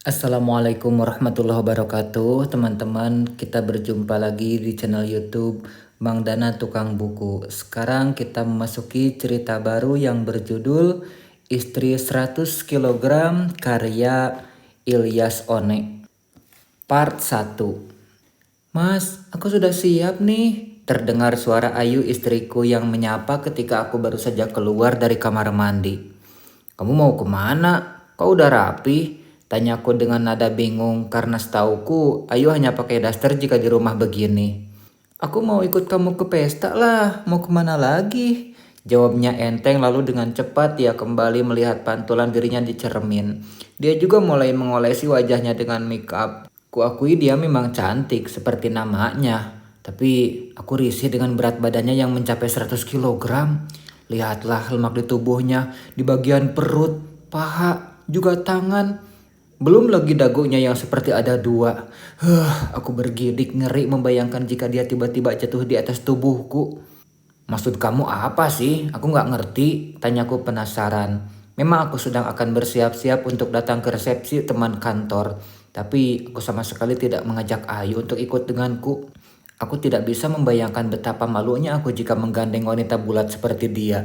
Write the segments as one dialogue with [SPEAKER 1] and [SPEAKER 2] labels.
[SPEAKER 1] Assalamualaikum warahmatullahi wabarakatuh. Teman-teman, kita berjumpa lagi di channel YouTube Mang Dana Tukang Buku. Sekarang kita memasuki cerita baru yang berjudul Istri 100 kg karya Ilyas One. Part 1. Mas, aku sudah siap nih. Terdengar suara Ayu istriku yang menyapa ketika aku baru saja keluar dari kamar mandi. Kamu mau kemana? Kau udah rapi? Tanyaku dengan nada bingung karena setauku Ayu hanya pakai daster jika di rumah begini. Aku mau ikut kamu ke pesta lah, mau kemana lagi? Jawabnya enteng lalu dengan cepat dia kembali melihat pantulan dirinya di cermin. Dia juga mulai mengolesi wajahnya dengan make up. Kuakui dia memang cantik seperti namanya. Tapi aku risih dengan berat badannya yang mencapai 100 kg. Lihatlah lemak di tubuhnya, di bagian perut, paha, juga tangan. Belum lagi dagunya yang seperti ada dua. Aku bergidik ngeri membayangkan jika dia tiba-tiba jatuh di atas tubuhku. Maksud kamu apa sih? Aku nggak ngerti, tanyaku penasaran. Memang aku sedang akan bersiap-siap untuk datang ke resepsi teman kantor. Tapi aku sama sekali tidak mengajak Ayu untuk ikut denganku. Aku tidak bisa membayangkan betapa malunya aku jika menggandeng wanita bulat seperti dia.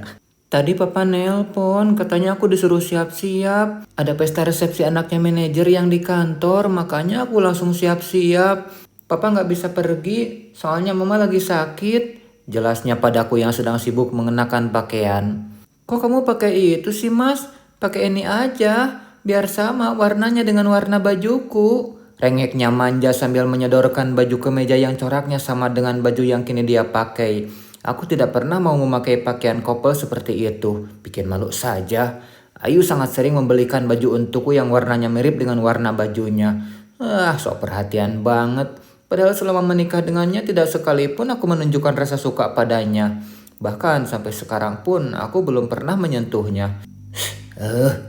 [SPEAKER 1] Tadi papa nelpon, katanya aku disuruh siap-siap. Ada pesta resepsi anaknya manajer yang di kantor, makanya aku langsung siap-siap. Papa nggak bisa pergi, soalnya mama lagi sakit. Jelasnya padaku yang sedang sibuk mengenakan pakaian. Kok kamu pakai itu sih mas? Pakai ini aja, biar sama warnanya dengan warna bajuku. Rengeknya manja sambil menyodorkan baju kemeja yang coraknya sama dengan baju yang kini dia pakai. Aku tidak pernah mau memakai pakaian couple seperti itu. Bikin malu saja. Ayu sangat sering membelikan baju untukku yang warnanya mirip dengan warna bajunya. Sok perhatian banget. Padahal selama menikah dengannya tidak sekalipun aku menunjukkan rasa suka padanya. Bahkan sampai sekarang pun aku belum pernah menyentuhnya.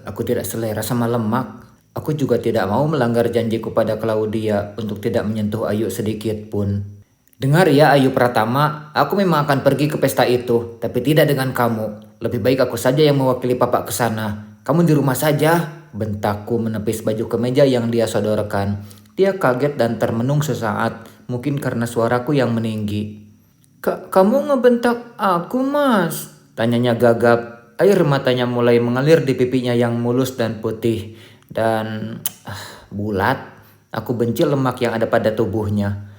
[SPEAKER 1] Aku tidak selera sama lemak. Aku juga tidak mau melanggar janjiku pada Claudia untuk tidak menyentuh Ayu sedikit pun. Dengar ya Ayu Pratama, aku memang akan pergi ke pesta itu, tapi tidak dengan kamu. Lebih baik aku saja yang mewakili papa ke sana. Kamu di rumah saja, bentakku menepis baju kemeja yang dia sodorkan. Dia kaget dan termenung sesaat, mungkin karena suaraku yang meninggi. Kamu ngebentak aku mas? Tanyanya gagap. Air matanya mulai mengalir di pipinya yang mulus dan putih. Dan bulat. Aku benci lemak yang ada pada tubuhnya.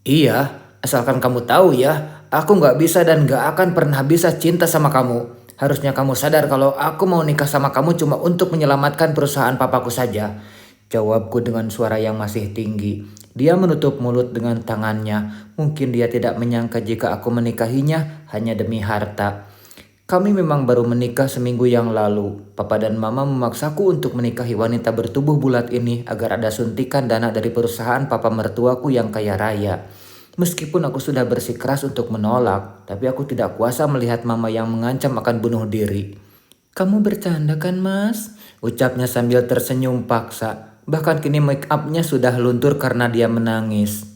[SPEAKER 1] Iya, asalkan kamu tahu ya, aku gak bisa dan gak akan pernah bisa cinta sama kamu. Harusnya kamu sadar kalau aku mau nikah sama kamu cuma untuk menyelamatkan perusahaan papaku saja. Jawabku dengan suara yang masih tinggi. Dia menutup mulut dengan tangannya. Mungkin dia tidak menyangka jika aku menikahinya hanya demi harta. Kami memang baru menikah seminggu yang lalu. Papa dan mama memaksaku untuk menikahi wanita bertubuh bulat ini agar ada suntikan dana dari perusahaan papa mertuaku yang kaya raya. Meskipun aku sudah bersikeras untuk menolak, tapi aku tidak kuasa melihat mama yang mengancam akan bunuh diri. Kamu bercanda kan mas? Ucapnya sambil tersenyum paksa. Bahkan kini make upnya sudah luntur karena dia menangis.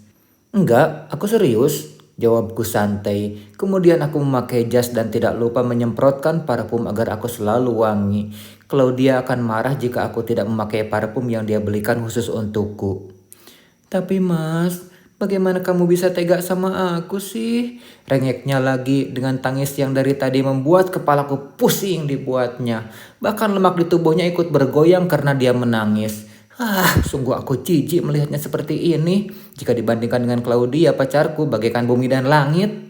[SPEAKER 1] Enggak, aku serius. Jawabku santai. Kemudian aku memakai jas dan tidak lupa menyemprotkan parfum agar aku selalu wangi. Claudia akan marah jika aku tidak memakai parfum yang dia belikan khusus untukku. Tapi mas, bagaimana kamu bisa tega sama aku sih? Rengeknya lagi dengan tangis yang dari tadi membuat kepalaku pusing dibuatnya. Bahkan lemak di tubuhnya ikut bergoyang karena dia menangis. Sungguh aku jijik melihatnya seperti ini. Jika dibandingkan dengan Claudia pacarku bagaikan bumi dan langit.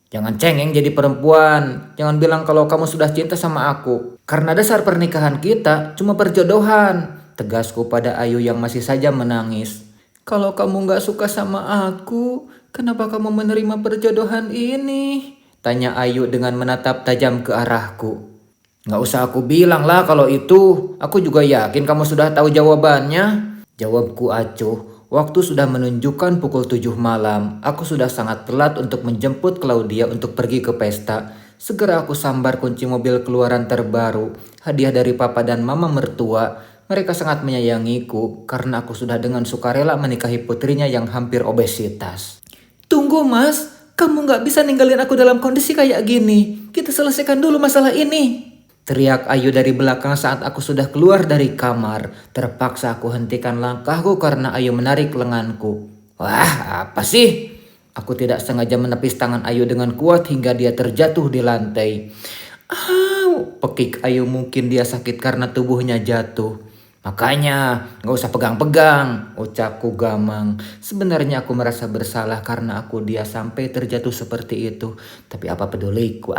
[SPEAKER 1] Jangan cengeng jadi perempuan. Jangan bilang kalau kamu sudah cinta sama aku. Karena dasar pernikahan kita cuma perjodohan. Tegasku pada Ayu yang masih saja menangis. Kalau kamu gak suka sama aku, kenapa kamu menerima perjodohan ini? Tanya Ayu dengan menatap tajam ke arahku. Gak usah aku bilang lah kalau itu. Aku juga yakin kamu sudah tahu jawabannya. Jawabku acuh. Waktu sudah menunjukkan pukul 7 malam. Aku sudah sangat telat untuk menjemput Claudia untuk pergi ke pesta. Segera aku sambar kunci mobil keluaran terbaru. Hadiah dari papa dan mama mertua. Mereka sangat menyayangiku karena aku sudah dengan sukarela menikahi putrinya yang hampir obesitas. Tunggu mas, kamu gak bisa ninggalin aku dalam kondisi kayak gini. Kita selesaikan dulu masalah ini. Teriak Ayu dari belakang saat aku sudah keluar dari kamar. Terpaksa aku hentikan langkahku karena Ayu menarik lenganku. Wah, apa sih? Aku tidak sengaja menepis tangan Ayu dengan kuat hingga dia terjatuh di lantai. Au, pekik Ayu, mungkin dia sakit karena tubuhnya jatuh. Makanya gak usah pegang-pegang, ucapku gamang. Sebenarnya aku merasa bersalah karena aku dia sampai terjatuh seperti itu. Tapi apa peduliku,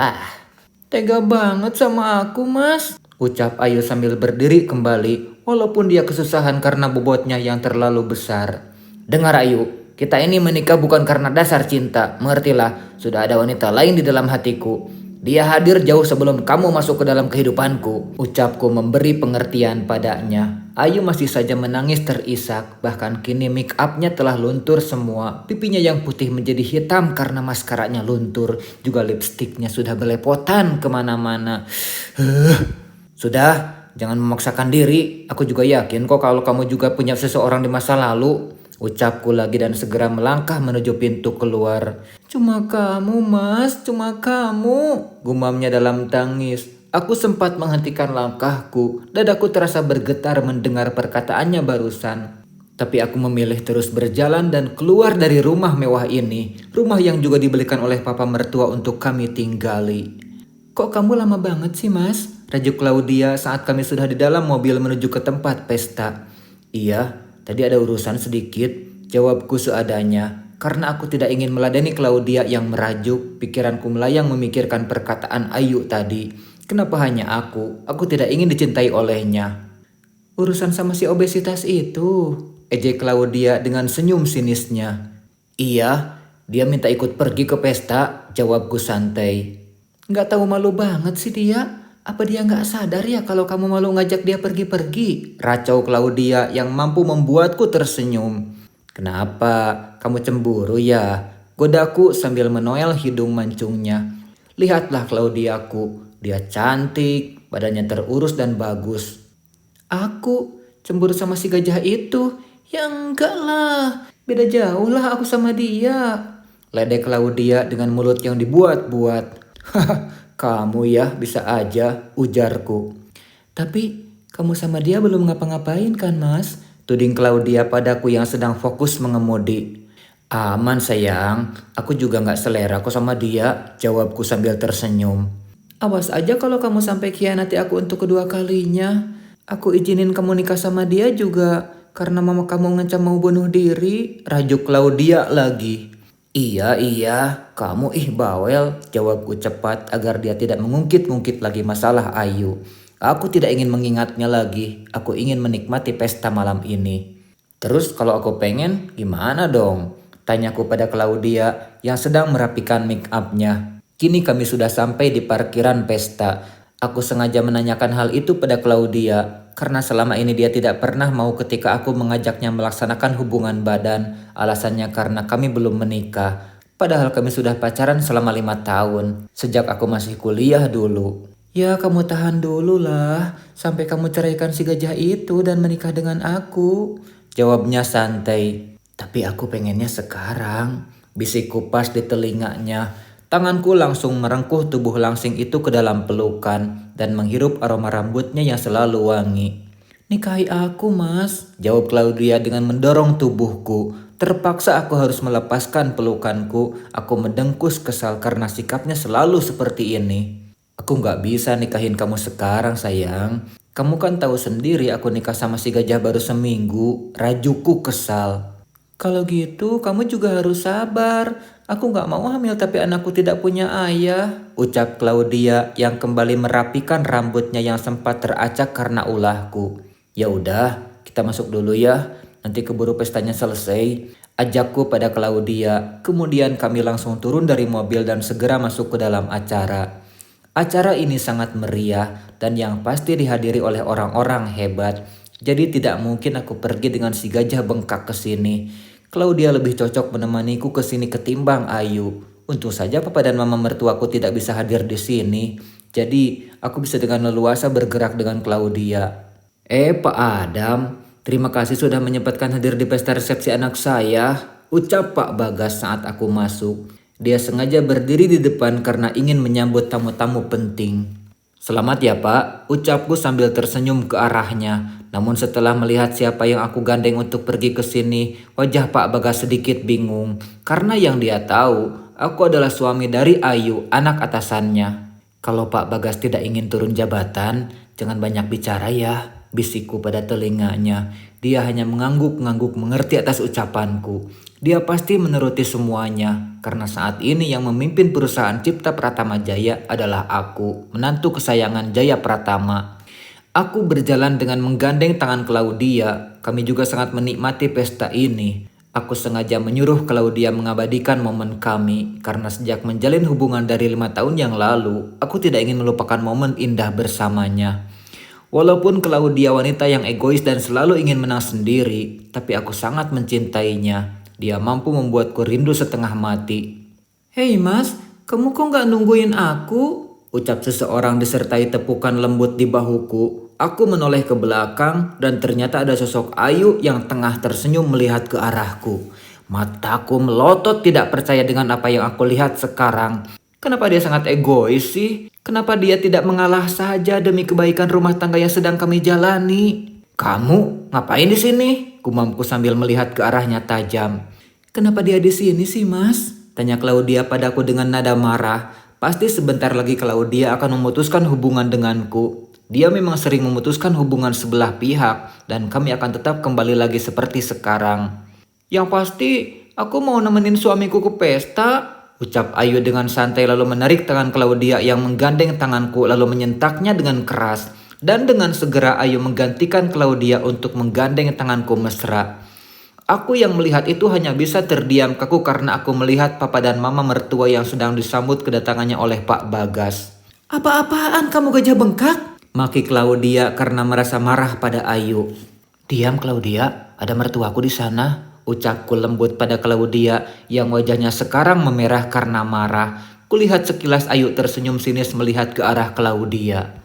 [SPEAKER 1] Tega banget sama aku, Mas, ucap Ayu sambil berdiri kembali, walaupun dia kesusahan karena bobotnya yang terlalu besar. Dengar Ayu, kita ini menikah bukan karena dasar cinta, mengertilah, sudah ada wanita lain di dalam hatiku. Dia hadir jauh sebelum kamu masuk ke dalam kehidupanku, ucapku memberi pengertian padanya. Ayu masih saja menangis terisak, bahkan kini make upnya telah luntur semua. Pipinya yang putih menjadi hitam karena maskaranya luntur, juga lipstiknya sudah belepotan kemana-mana. Sudah, jangan memaksakan diri, aku juga yakin kok kalau kamu juga punya seseorang di masa lalu, ucapku lagi dan segera melangkah menuju pintu keluar. Cuma kamu, Mas, cuma kamu, gumamnya dalam tangis. Aku sempat menghentikan langkahku, dadaku terasa bergetar mendengar perkataannya barusan. Tapi aku memilih terus berjalan dan keluar dari rumah mewah ini, rumah yang juga dibelikan oleh papa mertua untuk kami tinggali. Kok kamu lama banget sih, Mas? Rajuk Claudia saat kami sudah di dalam mobil menuju ke tempat pesta. Iya, tadi ada urusan sedikit, jawabku seadanya. Karena aku tidak ingin meladeni Claudia yang merajuk, pikiranku melayang memikirkan perkataan Ayu tadi. Kenapa hanya aku? Aku tidak ingin dicintai olehnya. Urusan sama si obesitas itu, ejek Claudia dengan senyum sinisnya. Iya, dia minta ikut pergi ke pesta, jawabku santai. Nggak tahu malu banget sih dia. Apa dia nggak sadar ya kalau kamu malu ngajak dia pergi-pergi? Racau Claudia yang mampu membuatku tersenyum. Kenapa? Kamu cemburu ya? Godaku sambil menoel hidung mancungnya. Lihatlah Claudiaku, dia cantik, badannya terurus dan bagus. Aku cemburu sama si gajah itu? Ya enggak lah, beda jauh lah aku sama dia. Ledek Claudia dengan mulut yang dibuat-buat. Haha, kamu ya bisa aja, ujarku. Tapi kamu sama dia belum ngapa-ngapain kan, Mas? Tuding Claudia padaku yang sedang fokus mengemudi. Aman sayang, aku juga gak selera kok sama dia, jawabku sambil tersenyum. Awas aja kalau kamu sampai khianati aku untuk kedua kalinya. Aku izinin kamu nikah sama dia juga karena mama kamu ngancam mau bunuh diri, rajuk Claudia lagi. Iya, kamu bawel, jawabku cepat agar dia tidak mengungkit-ungkit lagi masalah Ayu. Aku tidak ingin mengingatnya lagi, aku ingin menikmati pesta malam ini. Terus kalau aku pengen, gimana dong? Tanyaku pada Claudia yang sedang merapikan make upnya. Kini kami sudah sampai di parkiran pesta. Aku sengaja menanyakan hal itu pada Claudia karena selama ini dia tidak pernah mau ketika aku mengajaknya melaksanakan hubungan badan. Alasannya karena kami belum menikah. Padahal kami sudah pacaran selama 5 tahun, sejak aku masih kuliah dulu. Ya kamu tahan dulu lah, sampai kamu ceraikan si gajah itu dan menikah dengan aku, jawabnya santai. Tapi aku pengennya sekarang, bisikku pas di telinganya. Tanganku langsung merengkuh tubuh langsing itu ke dalam pelukan dan menghirup aroma rambutnya yang selalu wangi. Nikahi aku, Mas, jawab Claudia dengan mendorong tubuhku. Terpaksa aku harus melepaskan pelukanku. Aku mendengkus kesal karena sikapnya selalu seperti ini. Aku gak bisa nikahin kamu sekarang sayang. Kamu kan tahu sendiri aku nikah sama si gajah baru seminggu, rajuku kesal. Kalau gitu kamu juga harus sabar. Aku gak mau hamil tapi anakku tidak punya ayah, ucap Claudia yang kembali merapikan rambutnya yang sempat teracak karena ulahku. Ya udah, kita masuk dulu ya. Nanti keburu pestanya selesai, ajakku pada Claudia. Kemudian kami langsung turun dari mobil dan segera masuk ke dalam acara. Acara ini sangat meriah dan yang pasti dihadiri oleh orang-orang hebat. Jadi tidak mungkin aku pergi dengan si gajah bengkak ke sini. Claudia lebih cocok menemaniku ke sini ketimbang Ayu. Untung saja papa dan mama mertuaku tidak bisa hadir di sini. Jadi aku bisa dengan leluasa bergerak dengan Claudia. Pak Adam, terima kasih sudah menyempatkan hadir di pesta resepsi anak saya, ucap Pak Bagas saat aku masuk. Dia sengaja berdiri di depan karena ingin menyambut tamu-tamu penting. Selamat ya Pak, ucapku sambil tersenyum ke arahnya. Namun setelah melihat siapa yang aku gandeng untuk pergi ke sini, wajah Pak Bagas sedikit bingung. Karena yang dia tahu, aku adalah suami dari Ayu, anak atasannya. Kalau Pak Bagas tidak ingin turun jabatan, jangan banyak bicara ya, bisikku pada telinganya. Dia hanya mengangguk-ngangguk mengerti atas ucapanku. Dia pasti menuruti semuanya, karena saat ini yang memimpin perusahaan Cipta Pratama Jaya adalah aku, menantu kesayangan Jaya Pratama. Aku berjalan dengan menggandeng tangan Claudia. Kami juga sangat menikmati pesta ini. Aku sengaja menyuruh Claudia mengabadikan momen kami, karena sejak menjalin hubungan dari 5 tahun yang lalu, aku tidak ingin melupakan momen indah bersamanya. Walaupun Claudia wanita yang egois dan selalu ingin menang sendiri, tapi aku sangat mencintainya. Dia mampu membuatku rindu setengah mati. Hei mas, kamu kok nggak nungguin aku? Ucap seseorang disertai tepukan lembut di bahuku. Aku menoleh ke belakang dan ternyata ada sosok Ayu yang tengah tersenyum melihat ke arahku. Mataku melotot tidak percaya dengan apa yang aku lihat sekarang. Kenapa dia sangat egois sih? Kenapa dia tidak mengalah saja demi kebaikan rumah tangga yang sedang kami jalani? Kamu ngapain di sini? Gumamku sambil melihat ke arahnya tajam. Kenapa dia di sini sih, Mas? Tanya Claudia padaku dengan nada marah. Pasti sebentar lagi Claudia akan memutuskan hubungan denganku. Dia memang sering memutuskan hubungan sebelah pihak dan kami akan tetap kembali lagi seperti sekarang. Yang pasti aku mau nemenin suamiku ke pesta, ucap Ayu dengan santai lalu menarik tangan Claudia yang menggandeng tanganku lalu menyentaknya dengan keras. Dan dengan segera Ayu menggantikan Claudia untuk menggandeng tanganku mesra. Aku yang melihat itu hanya bisa terdiam kaku karena aku melihat papa dan mama mertua yang sedang disambut kedatangannya oleh Pak Bagas. Apa-apaan kamu gajah bengkak? Maki Claudia karena merasa marah pada Ayu. Diam Claudia, ada mertuaku di sana. Ucapku lembut pada Claudia yang wajahnya sekarang memerah karena marah. Kulihat sekilas Ayu tersenyum sinis melihat ke arah Claudia.